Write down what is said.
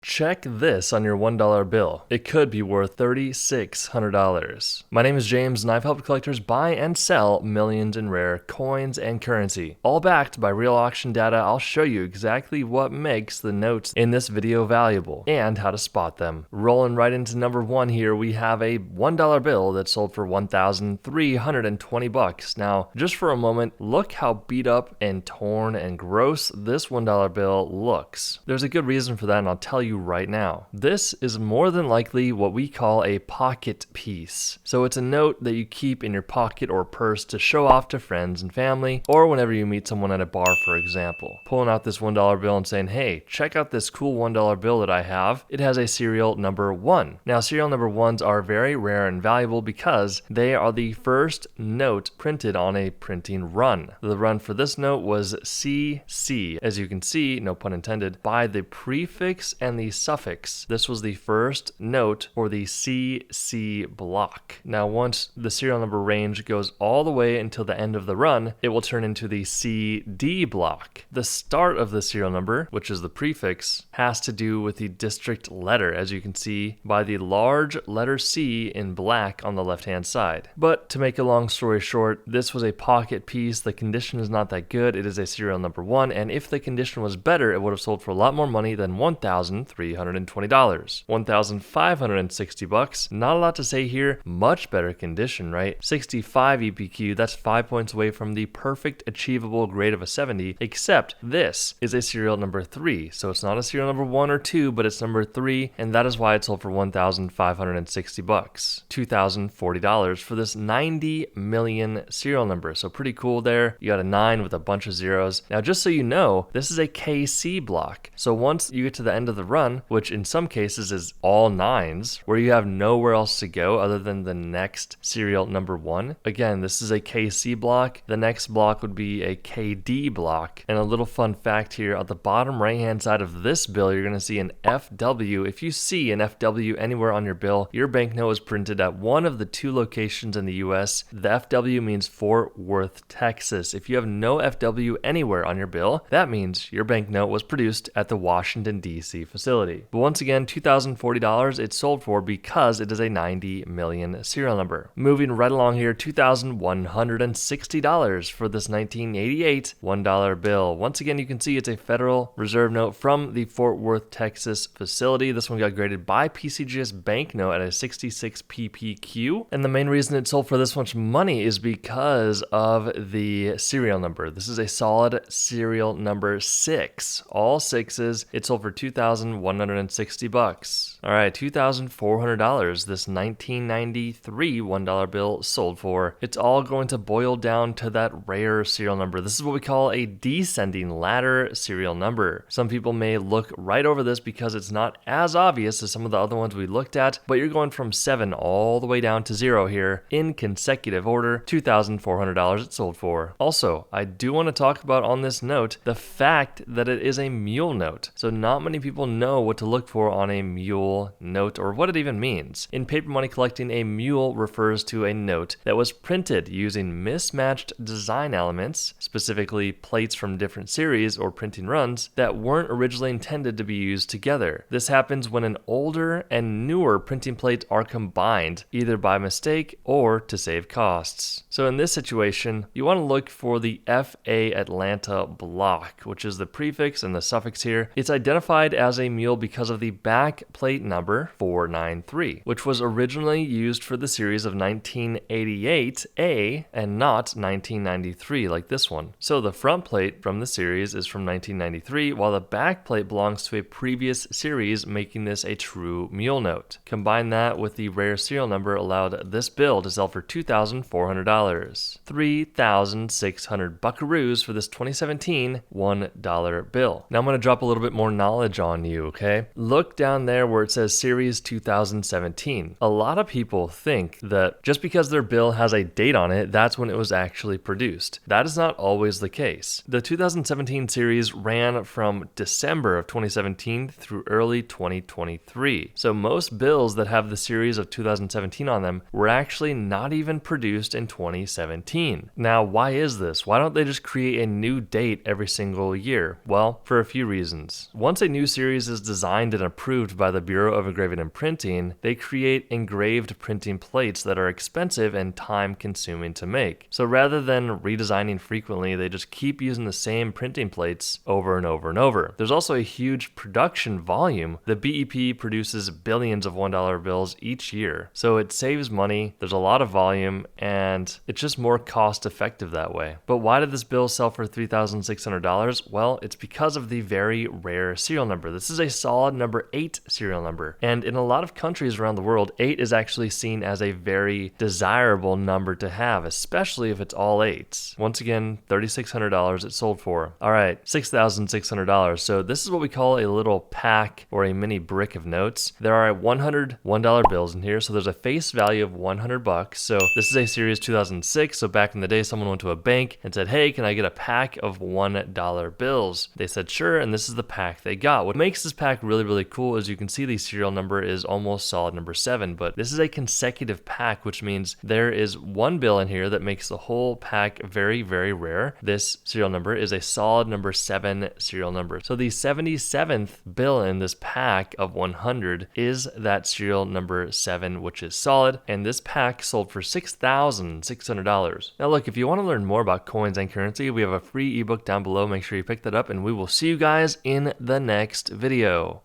Check this on your $1 bill. It could be worth $3,600. My name is James, and I've helped collectors buy and sell millions in rare coins and currency. All backed by real auction data, I'll show you exactly what makes the notes in this video valuable and how to spot them. Rolling right into number one here, we have a $1 bill that sold for $1,320. Now, just for a moment, look how beat up and torn and gross this $1 bill looks. There's a good reason for that, and I'll tell you right now. This is more than likely what we call a pocket piece. So it's a note that you keep in your pocket or purse to show off to friends and family, or whenever you meet someone at a bar, for example. Pulling out this $1 bill and saying, hey, check out this cool $1 bill that I have. It has a serial number 1. Now, serial number 1s are very rare and valuable because they are the first note printed on a printing run. The run for this note was CC. As you can see, no pun intended, by the prefix and the suffix. This was the first note for the CC block. Now, once the serial number range goes all the way until the end of the run, it will turn into the CD block. The start of the serial number, which is the prefix, has to do with the district letter, as you can see by the large letter C in black on the left-hand side. But to make a long story short, this was a pocket piece. The condition is not that good. It is a serial number 1, and if the condition was better, it would have sold for a lot more money than $1,320. $1,560. Not a lot to say here. Much better condition, right? 65 EPQ. That's 5 points away from the perfect achievable grade of a 70, except this is a serial number 3. So it's not a serial number 1 or 2, but it's number 3, and that is why it sold for $1,560. $2,040 for this 90 million serial number. So pretty cool there. You got a 9 with a bunch of zeros. Now, just so you know, this is a KC block. So once you get to the end of the run, which in some cases is all 9s, where you have nowhere else to go other than the next serial number 1. Again, this is a KC block. The next block would be a KD block. And a little fun fact here, at the bottom right-hand side of this bill, you're going to see an FW. If you see an FW anywhere on your bill, your banknote was printed at one of the 2 locations in the US. The FW means Fort Worth, Texas. If you have no FW anywhere on your bill, that means your banknote was produced at the Washington, D.C. facility. But once again, $2,040 it sold for because it is a 90 million serial number. Moving right along here, $2,160 for this 1988 $1 bill. Once again, you can see it's a Federal Reserve note from the Fort Worth, Texas facility. This one got graded by PCGS Banknote at a 66 PPQ. And the main reason it sold for this much money is because of the serial number. This is a solid serial number 6. All 6s. It sold for $2,160. All right, $2,400 this 1993 $1 bill sold for. It's all going to boil down to that rare serial number. This is what we call a descending ladder serial number. Some people may look right over this because it's not as obvious as some of the other ones we looked at, but you're going from 7 all the way down to 0 here in consecutive order. $2,400 it sold for. Also, I do want to talk about on this note the fact that it is a mule note. So not many people know what to look for on a mule note or what it even means. In paper money collecting, a mule refers to a note that was printed using mismatched design elements, specifically plates from different series or printing runs, that weren't originally intended to be used together. This happens when an older and newer printing plate are combined, either by mistake or to save costs. So in this situation, you want to look for the FA Atlanta block, which is the prefix and the suffix here. It's identified as a mule because of the back plate number 493, which was originally used for the series of 1988A and not 1993 like this one. So the front plate from the series is from 1993, while the back plate belongs to a previous series, making this a true mule note. Combine that with the rare serial number allowed this bill to sell for $2,400. 3,600 buckaroos for this 2017 $1 bill. Now I'm going to drop a little bit more knowledge on you, okay? Look down there where it says Series 2017. A lot of people think that just because their bill has a date on it, that's when it was actually produced. That is not always the case. The 2017 series ran from December of 2017 through early 2023. So most bills that have the series of 2017 on them were actually not even produced in 2017. Now, why is this? Why don't they just create a new date every single year? Well, for a few reasons. Once a new series is designed and approved by the Bureau of Engraving and Printing, they create engraved printing plates that are expensive and time-consuming to make. So rather than redesigning frequently, they just keep using the same printing plates over and over and over. There's also a huge production volume. The BEP produces billions of $1 bills each year, so it saves money, there's a lot of volume, and it's just more cost-effective that way. But why did this bill sell for $3,600? Well, it's because of the very rare serial number. This is a solid number 8 serial number, and in a lot of countries around the world, 8 is actually seen as a very desirable number to have, especially if it's all 8s. Once again, $3,600 it sold for. All right, $6,600. So this is what we call a little pack or a mini brick of notes. There are 100 $1 bills in here, so there's a face value of $100. So this is a series 2006. So back in the day, someone went to a bank and said, "Hey, can I get a pack of $1 bills?" They said sure, and this is the pack they got. What makes this pack really, really cool is you can see the serial number is almost solid number 7, but this is a consecutive pack, which means there is one bill in here that makes the whole pack very, very rare. This serial number is a solid number 7 serial number. So the 77th bill in this pack of 100 is that serial number 7, which is solid, and this pack sold for $6,600. Now look, if you want to learn more about coins and currency, we have a free ebook down below. Make sure you pick that up, and we will see you guys in the next video.